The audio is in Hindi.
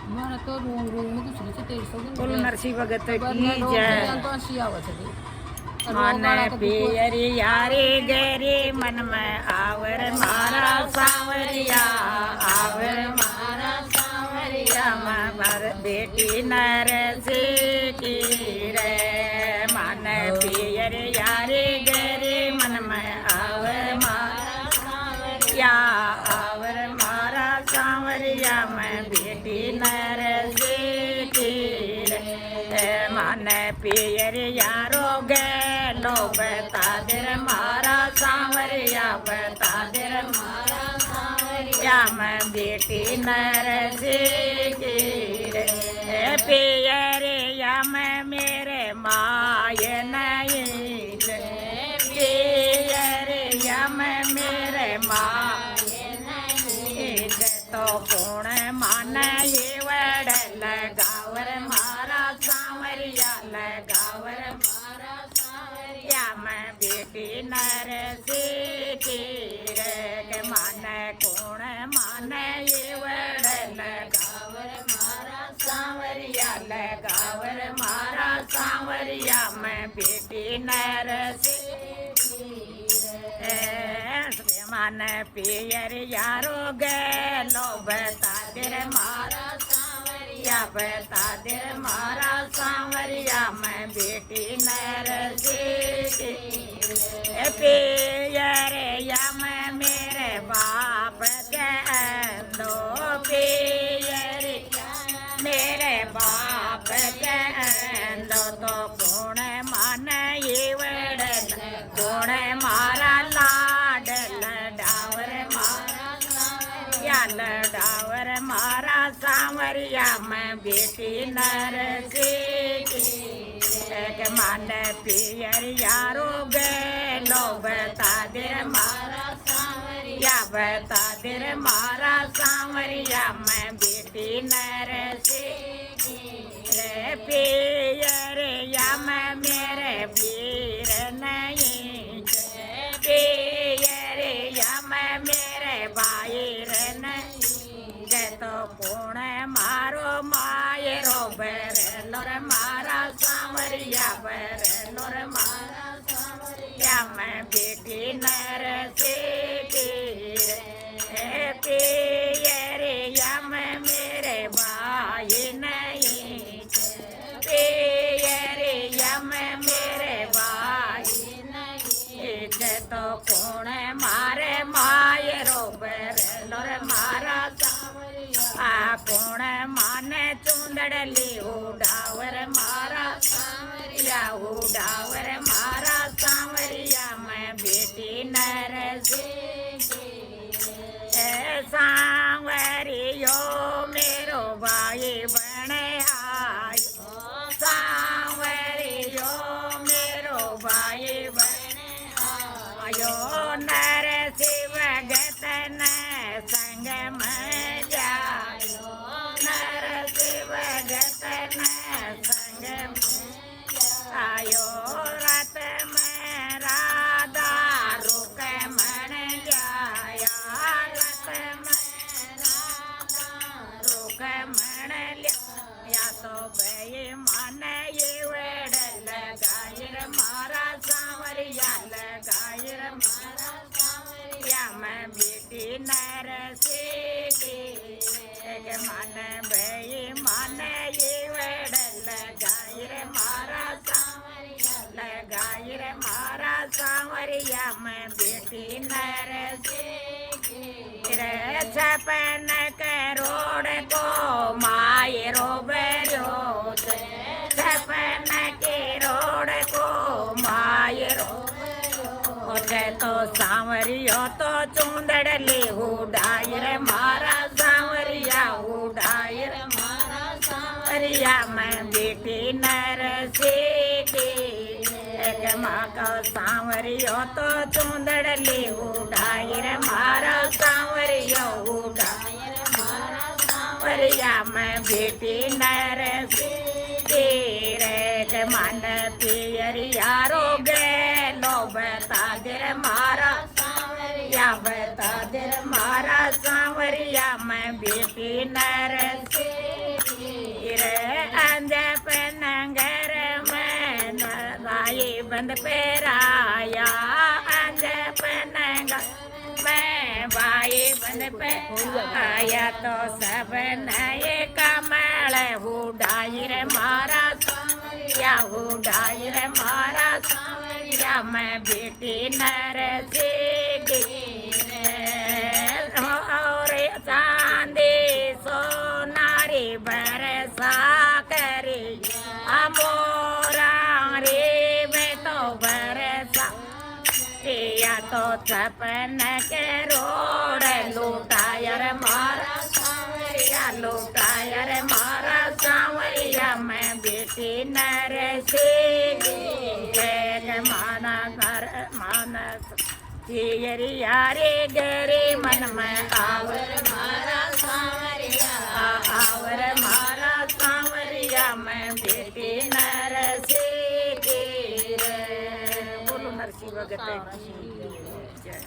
मारा तो रोंग रोंग में दूसरी से 1300 बोलो नरसिंह भगत की तो जय। तो 80 आवत है मन पियरी यारी गेरी मन में आवर मारा सांवरिया, आवर मारा सांवरिया मर बेटी नर की रे। मन पियरी यारी गेरी मन में आवर मारा सांवरिया, आवर मारा सांवरिया मैं बेटी नर की रे। मन पियर यारो गेलो बता दर मारा सांवरिया, बता दर मारा सांवरिया मैं बेटी नर की रे। पियर या मैं मेरे माय नहीं, पियर या मैं मेरे माय नहीं। तो पुण मान ये वड़ लगावर मारा सांवरिया, लगावर मारा सांवरिया मैं बेटी नर की रे। मान कौन मान ये वड़ लगावर मारा सांवरिया, लगावर मारा सांवरिया मैं बेटी नर मन पियर यारो गेलो बता दर मारा सांवरिया, बता दर मारा सांवरिया मैं बेटी नर की। पियर या मैं मेरे बाप के दो, पियर मेरे बाप के दो। तो कौन मान ये वड़ कौन मारा लाड लडावर मारा सांवरिया, लडावर मारा सांवरिया मैं बेटी नर की। मन पियर यारो गेलो बता दर मारा सांवरिया, बता दर मारा सांवरिया मैं बेटी नर की रे। पियर या मैं मेरे वीर नहीं, पियर या मैं मेरे भाई नहीं। तो कौन मारो मायरो बरलोर मारा सांवरिया, बरलोर मारा सांवरिया मैं बेटी नर की रे। पियर या मैं मेरे भाई नहीं, पियर या मैं मेरे भाई नहीं। तो कौन मारे मायरो बरलोर मारा सांवरिया, कौन माने चुंदड़ली उडावर मारा सांवरिया, उडावर मारा सांवरिया मैं बेटी नर की। सांवरियो मेरो भाई बने आयो, सांवरियो मेरो भाई बने आयो। नर शिव गतन संग में जायो, नर शिव गतन संग में आयो। रत में राधा रुक मन जाया, रत में राधा रुक मन लिया। तो बे मन ये वेड़ लगायर मारा सांवरिया, लगायर मारा सांवरिया मैं बेटी नर की। मन बे मन ये वेड़ लगायर मारा सांवरिया, लगायर मारा सांवरिया मैं बेटी नर की रे। 56 करोड़ को मायरो बरो, 56 करोड़ को मायरो तो सांवरियो तो चुंदड़ली उडायर मारा सांवरिया, उडायर मारा सांवरिया मैं बेटी नर की। माँ का सांवरियो तो चुंदड़ली उडायर मारा सांवरियो, उडायर मारा सांवरिया मैं बेटी नर की रे। मन पियर यारो गेलो बता दर मारा सांवरिया, बता दर मारा सांवरिया मैं बेटी नर की। बंद पेराया अंज पनगा मैं भाई बंद पेराया तो सब नए कमल उड़ाई रे मारा सावरिया उड़ाई रे मारा सावरिया मैं बेटी नर और चांदी सोनारी बरसा करी अमोरा रे मैं तो बरसा या तो सपन के रोड लूटाया रे मारा सावरिया लूटाया रे मारा सावरिया मैं बेटी नर माना घर मानस चियरी यारे गरे मन में आवर मारा सावरिया आवर मारा सावरिया मैं बेटी नरसी बोलो नरसी भगत की जय।